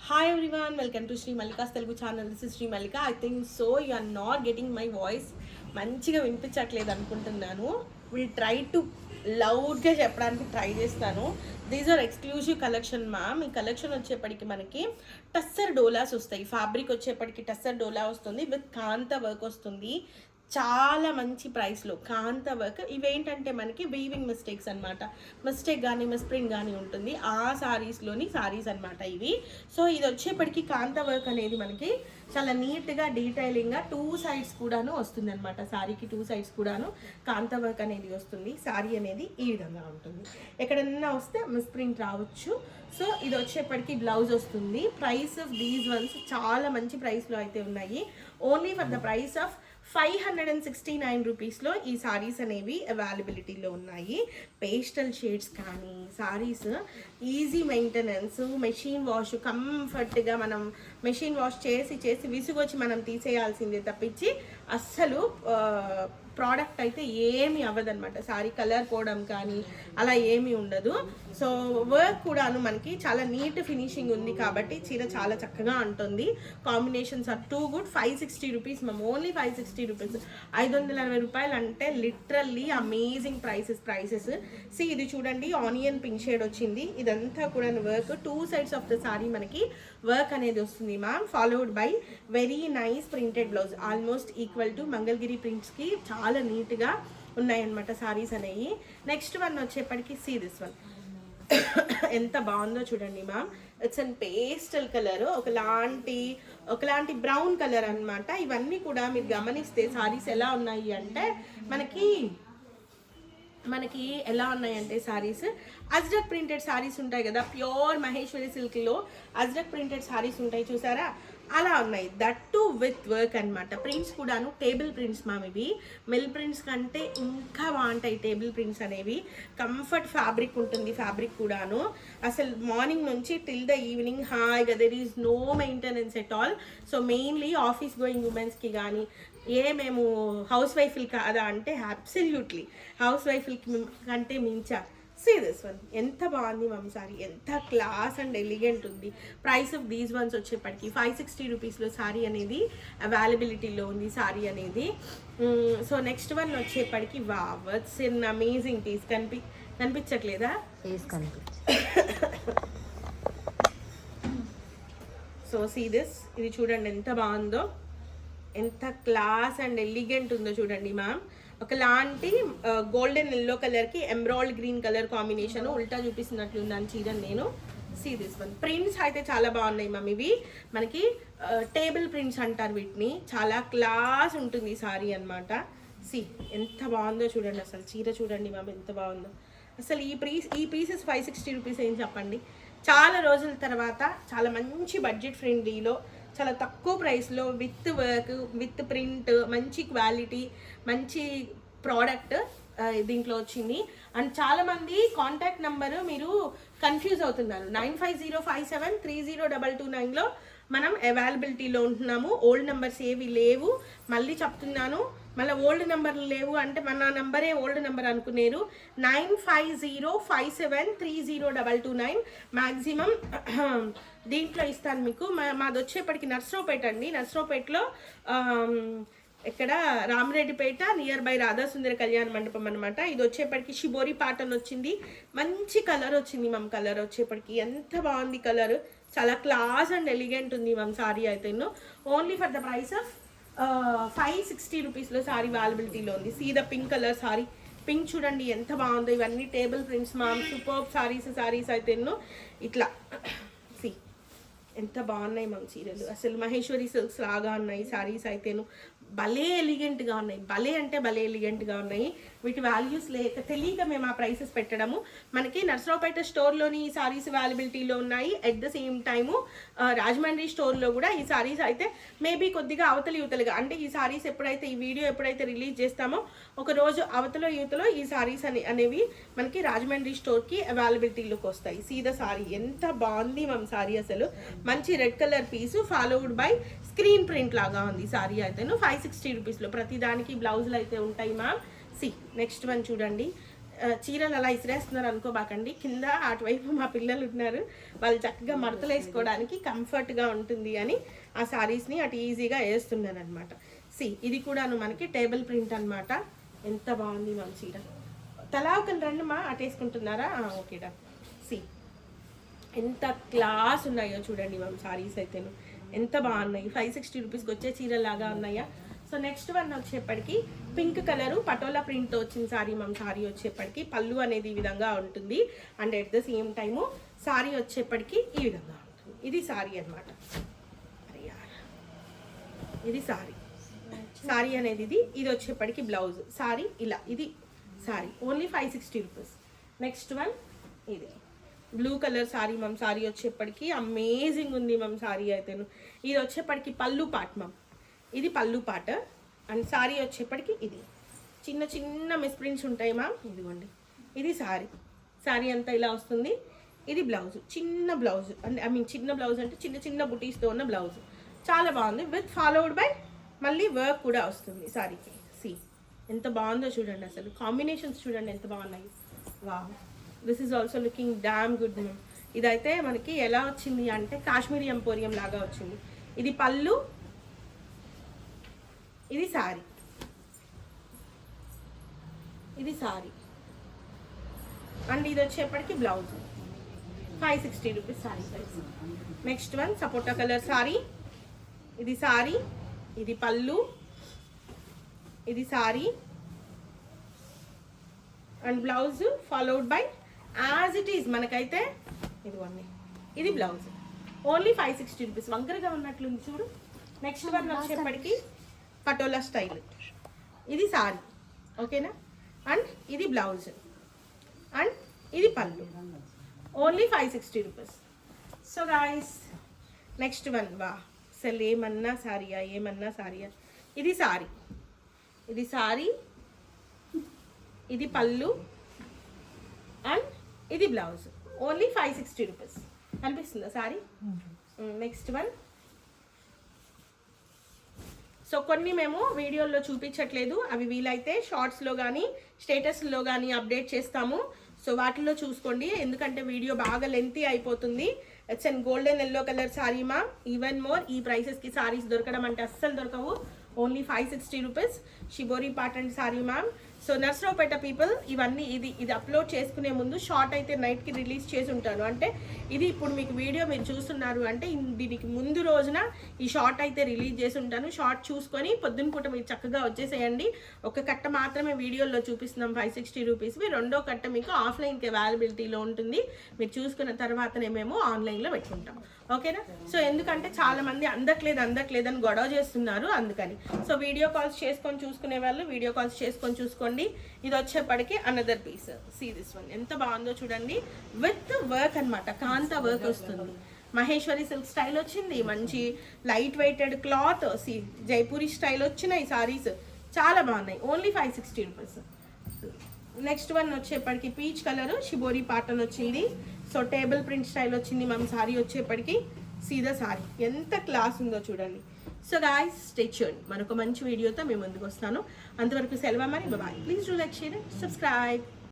Hi everyone, welcome to Sri Mallika's Telugu channel. This is Sri Mallika. I think so you are not getting my voice. మంచిగా వినిపించట్లేదు అనుకుంటున్నాను. Will try to లౌడ్గా చెప్పడానికి try చేస్తాను. These are exclusive collection ma'am. ఈ collection వచ్చేప్పటికి మనకి tussar Doulos వస్తాయి. Fabric వచ్చేప్పటికి టస్సర్ డోలా వస్తుంది, విత్ కాంత వర్క్ వస్తుంది. చాలా మంచి ప్రైస్లో కాంత వర్క్. ఇవేంటంటే మనకి వీవింగ్ మిస్టేక్స్ అనమాట. మిస్టేక్ కానీ మిస్ప్రింట్ కానీ ఉంటుంది ఆ సారీస్లోని సారీస్ అనమాట ఇవి. సో ఇది వచ్చేప్పటికి కాంత వర్క్ అనేది మనకి చాలా నీట్గా డీటెయిలింగ్గా టూ సైడ్స్ కూడాను వస్తుంది అనమాట. సారీకి టూ సైడ్స్ కూడాను కాంత వర్క్ అనేది వస్తుంది. సారీ అనేది ఈ విధంగా ఉంటుంది. ఎక్కడన్నా వస్తే మిస్ప్రింట్ రావచ్చు. సో ఇది వచ్చేప్పటికి బ్లౌజ్ వస్తుంది. ప్రైస్ ఆఫ్ దీస్ వన్స్ చాలా మంచి ప్రైస్లో అయితే ఉన్నాయి. Only for the price of 569 రూపీస్లో ఈ సారీస్ అనేవి అవైలబిలిటీలో ఉన్నాయి. పేస్టల్ షేడ్స్ కానీ saris easy maintenance, machine wash, కంఫర్ట్గా మనం మెషిన్ వాష్ చేసి చేసి విసుగొచ్చి మనం తీసేయాల్సిందే తప్పించి అస్సలు ప్రోడక్ట్ అయితే ఏమీ అవ్వదన్నమాట. సారీ కలర్ పోవడం కానీ అలా ఏమీ ఉండదు. సో వర్క్ కూడాను మనకి చాలా నీట్ ఫినిషింగ్ ఉంది కాబట్టి చీర చాలా చక్కగా ఉంటుంది. Combinations are too good. 560 rupees ma'am, only 560 rupees. 560 రూపాయలు అంటే లిటరల్లీ అమేజింగ్ ప్రైసెస్. సి ఇది చూడండి, ఆనియన్ పింక్ షేడ్ వచ్చింది. ఇదంతా కూడా work two sides of the sari మనకి వర్క్ అనేది వస్తుంది ma'am. Followed by very nice printed blouse, almost equal to Mangalagiri ప్రింట్స్కి చాలా నీట్గా ఉన్నాయన్నమాట సారీస్ అనేవి. నెక్స్ట్ వన్ వచ్చేప్పటికి సీ దిస్ వన్. ఎంత బాగుందో చూడండి ma'am. It's an pastel colour, ఒకలాంటి బ్రౌన్ కలర్ అనమాట. ఇవన్నీ కూడా మీరు గమనిస్తే సారీస్ ఎలా ఉన్నాయి అంటే మనకి ఎలా ఉన్నాయంటే సారీస్ అజ్రక్ ప్రింటెడ్ సారీస్ ఉంటాయి కదా, ప్యూర్ మహేశ్వరి సిల్క్లో అజ్రక్ ప్రింటెడ్ సారీస్ ఉంటాయి చూసారా, అలా ఉన్నాయి. దట్ టు విత్ వర్క్ అనమాట. ప్రింట్స్ కూడాను టేబుల్ ప్రింట్స్ మ్యామ్. ఇవి మిల్ ప్రింట్స్ కంటే ఇంకా బాగుంటాయి టేబుల్ ప్రింట్స్ అనేవి. కంఫర్ట్ ఫ్యాబ్రిక్ ఉంటుంది, ఫ్యాబ్రిక్ కూడాను అసలు మార్నింగ్ నుంచి టిల్ ద ఈవినింగ్ హాయిగా, there is no maintenance at all. So mainly office going ఉమెన్స్కి కానీ మేము హౌస్ వైఫ్లు కాదా అంటే అబ్సల్యూట్లీ హౌస్ వైఫ్లకి కంటే మించా. సీ దిస్ వన్, ఎంత బాగుంది మమ్ సారీ, ఎంత క్లాస్ అండ్ ఎలిగెంట్ ఉంది. ప్రైస్ ఆఫ్ దీస్ వన్స్ వచ్చేప్పటికి 560 రూపీస్లో సారీ అనేది అవైలబిలిటీలో ఉంది సారీ అనేది. సో నెక్స్ట్ వన్ వచ్చేప్పటికి wow, it's an amazing piece. కనిపించట్లేదా? సో సీ దిస్, ఇది చూడండి ఎంత బాగుందో, ఎంత క్లాస్ అండ్ ఎలిగెంట్ ఉందో చూడండి మ్యామ్. ఒకలాంటి గోల్డెన్ ఎల్లో కలర్కి ఎమరాల్డ్ గ్రీన్ కలర్ కాంబినేషన్, ఉల్టా చూపిస్తున్నట్లుందని చీరని నేను. See this one. ప్రింట్స్ అయితే చాలా బాగున్నాయి మ్యామ్. ఇవి మనకి టేబుల్ ప్రింట్స్ అంటారు వీటిని. చాలా క్లాస్ ఉంటుంది సారీ అనమాట. సి ఎంత బాగుందో చూడండి, అసలు చీర చూడండి మ్యామ్ ఎంత బాగుందో. అసలు ఈ పీసెస్ 560 రూపీస్ ఏం చెప్పండి. చాలా రోజుల తర్వాత చాలా మంచి బడ్జెట్ ఫ్రెండ్లీలో చాలా తక్కువ ప్రైస్లో విత్ వర్క్, విత్ ప్రింట్, మంచి క్వాలిటీ, మంచి ప్రోడక్ట్ దీంట్లో వచ్చింది. అండ్ చాలామంది కాంటాక్ట్ నెంబరు మీరు కన్ఫ్యూజ్ అవుతున్నారు. 9505730229లో మనం అవైలబిలిటీలో ఉంటున్నాము. ఓల్డ్ నెంబర్స్ ఏవి లేవు, మళ్ళీ చెప్తున్నాను. మళ్ళీ ఓల్డ్ నెంబర్లు లేవు అంటే మన నెంబరే ఓల్డ్ నెంబర్ అనుకునేరు. 9505730229 మ్యాక్సిమం దీంట్లో ఇస్తాను మీకు. మాది వచ్చేప్పటికి నర్సరావుపేట అండి. నర్సరావుపేటలో ఇక్కడ రామరెడ్డిపేట నియర్ బై రాధాసుందర కళ్యాణ మండపం అనమాట. ఇది వచ్చేప్పటికి షిబోరి ప్యాటర్న్ వచ్చింది. మంచి కలర్ వచ్చింది మ్యామ్. కలర్ వచ్చేప్పటికి ఎంత బాగుంది కలర్, చాలా క్లాస్ అండ్ ఎలిగెంట్ ఉంది మ్యామ్ సారీ అయితే. Only for the price of 560 రూపీస్లో సారీ అవైలబిలిటీలో ఉంది. See the pink colour sari. Pink చూడండి ఎంత బాగుందో. ఇవన్నీ table prints ma'am. Super saris అయితే ఇట్లా సి ఎంత బాగున్నాయి మ్యామ్ చీరలు. అసలు మహేశ్వరి సిల్క్స్ లాగా ఉన్నాయి సారీస్ అయితేను. భలే ఎలిగెంట్గా ఉన్నాయి, భలే అంటే భలే ఎలిగెంట్గా ఉన్నాయి. వీటి వాల్యూస్ తెలియక మేము ఆ ప్రైసెస్ పెట్టడము. మనకి నర్సరావుపేట స్టోర్లోని ఈ సారీస్ అవైలబిలిటీలో ఉన్నాయి. At the same time Rajahmundry స్టోర్లో కూడా ఈ సారీస్ అయితే మేబీ కొద్దిగా యువతలుగా అంటే ఈ సారీస్ ఈ వీడియో ఎప్పుడైతే రిలీజ్ చేస్తామో ఒక రోజు యువతలో ఈ సారీస్ అనేవి మనకి రాజమండ్రి స్టోర్కి అవైలబిలిటీలోకి వస్తాయి. సీదా సారీ ఎంత బాగుంది మ్యామ్ సారీ. అసలు మంచి red colour piece followed by screen print లాగా ఉంది సారీ అయితే. 560 రూపీస్లో ప్రతిదానికి బ్లౌజులు అయితే ఉంటాయి మ్యామ్. సి నెక్స్ట్ వన్ చూడండి, చీరలు అలా ఇసిరేస్తున్నారు అనుకోబాకండి, కింద అటువైపు మా పిల్లలు ఉన్నారు, వాళ్ళు చక్కగా మడతలు వేసుకోవడానికి కంఫర్ట్గా ఉంటుంది అని ఆ శారీస్ని అటు ఈజీగా వేస్తున్నాను అనమాట. ఇది కూడాను మనకి టేబుల్ ప్రింట్ అనమాట. ఎంత బాగుంది మన చీర. తలా ఒక రండి మా అటు వేసుకుంటున్నారా? ఓకేడా. ఎంత క్లాస్ ఉన్నాయో చూడండి మ్యామ్ శారీస్ అయితేను, ఎంత బాగున్నాయి. 560 రూపీస్కి వచ్చే చీరలాగా ఉన్నాయా. సో నెక్స్ట్ వన్ వచ్చేప్పటికి పింక్ కలరు పటోలా ప్రింట్తో వచ్చిన శారీ మ్యామ్. శారీ వచ్చేప్పటికి పళ్ళు అనేది ఈ విధంగా ఉంటుంది and at the same time sari వచ్చేప్పటికి ఈ విధంగా ఉంటుంది. ఇది శారీ అనమాట. ఇది శారీ అనేది ఇది వచ్చేప్పటికి బ్లౌజ్. శారీ ఇలా, ఇది sari only 560 rupees. Next one ఇది blue colour sari ma'am. Sari వచ్చేప్పటికి అమేజింగ్ ఉంది మ్యామ్ శారీ అయితేను. ఇది వచ్చేప్పటికి పళ్ళు పాట్ మ్యామ్, ఇది పళ్ళు పాట. అండ్ శారీ వచ్చేప్పటికి ఇది చిన్న చిన్న మిస్ప్రింట్స్ ఉంటాయి మ్యామ్. ఇదిగోండి, ఇది శారీ అంతా ఇలా వస్తుంది. ఇది బ్లౌజ్, చిన్న బ్లౌజ్ అంటే చిన్న బ్లౌజ్ అంటే చిన్న చిన్న బుటీస్తో ఉన్న బ్లౌజ్. చాలా బాగుంది, విత్ ఫాలోడ్ బై మళ్ళీ వర్క్ కూడా వస్తుంది శారీకి. ఎంత బాగుందో చూడండి, అసలు కాంబినేషన్స్ చూడండి ఎంత బాగున్నాయి. Wow, this is also looking damn good ma'am. ఇదైతే మనకి ఎలా వచ్చింది అంటే కాశ్మీరీ ఎంపోరియం లాగా వచ్చింది. ఇది పళ్ళు, ఇది శారీ, ఇది శారీ అండ్ ఇది వచ్చేప్పటికి blouse. 560 rupees sari price. Next one సపోటా కలర్ శారీ. ఇది శారీ, ఇది పళ్ళు, ఇది sari and blouse followed by as it is మనకైతే ఇదిగోండి, ఇది బ్లౌజ్. Only 560 rupees. వంకరగా ఉన్నట్లుంది చూడు. నెక్స్ట్ వన్ వచ్చేప్పటికి పటోలా స్టైల్. ఇది శారీ, ఓకేనా. అండ్ ఇది బ్లౌజ్ అండ్ ఇది పళ్ళు. Only 560 rupees. So guys next one, అసలు ఏమన్నా శారీయా. ఇది శారీ, ఇది శారీ, ఇది పళ్ళు అండ్ ఇది బ్లౌజ్. Only 560 rupees. కనిపిస్తుందా శారీ? Next one. సో కొన్ని మేము వీడియోల్లో చూపించట్లేదు, అవి వీలైతే షార్ట్స్లో కానీ స్టేటస్లో కానీ అప్డేట్ చేస్తాము. సో వాటిలో చూసుకోండి, ఎందుకంటే వీడియో బాగా లెంతీ అయిపోతుంది. It's and golden yellow colour sari మా. ఈవెన్ మోర్ ఈ ప్రైసెస్కి శారీస్ దొరకడం అంటే అస్సలు దొరకవు. Only 560 rupees. Shibori pattern sari ma'am. So Narasaraopet people ఇవన్నీ ఇది అప్లోడ్ చేసుకునే ముందు షార్ట్ అయితే నైట్కి రిలీజ్ చేసి ఉంటాను. అంటే ఇది ఇప్పుడు మీకు వీడియో మీరు చూస్తున్నారు అంటే దీనికి ముందు రోజున ఈ షార్ట్ అయితే రిలీజ్ చేసి ఉంటాను. షార్ట్ చూసుకొని పొద్దున పూట మీరు చక్కగా వచ్చేసేయండి. ఒక కట్ట మాత్రమే వీడియోలో చూపిస్తున్నాం 560 రూపీస్వి. రెండో కట్ట మీకు ఆఫ్లైన్కి అవైలబిలిటీలో ఉంటుంది. మీరు చూసుకున్న తర్వాతనే మేము ఆన్లైన్లో పెట్టుకుంటాం, ఓకేనా. సో ఎందుకంటే చాలామంది అందట్లేదని గొడవ చేస్తున్నారు, అందుకని. సో వీడియో కాల్స్ చేసుకొని చూసుకునే వాళ్ళు వీడియో కాల్స్ చేసుకొని చూసుకోండి. ఇది వచ్చేప్పటికి అనదర్ పీస్. దిస్ వన్ ఎంత బాగుందో చూడండి, విత్ వర్క్ అనమాట. కాంతా వర్క్ వస్తుంది. మహేశ్వరి సిల్క్ స్టైల్ వచ్చింది, మంచి light weighted cloth. Jaipuri style వచ్చినాయి సారీస్, చాలా బాగున్నాయి. Only 560 rupees. నెక్స్ట్ వన్ వచ్చేప్పటికి పీచ్ కలర్ షిబోరి పాటన్ వచ్చింది. సో టేబుల్ ప్రింట్ స్టైల్ వచ్చింది మ్యామ్. సారీ వచ్చేప్పటికి సీదా సారీ ఎంత క్లాస్ ఉందో చూడండి. సో గాయ్స్ స్టే ట్యూన్డ్, మరొక మంచి వీడియోతో మేము ముందుకు వస్తాను. అంతవరకు సెలవు మరి, bye. Please do like, share, subscribe.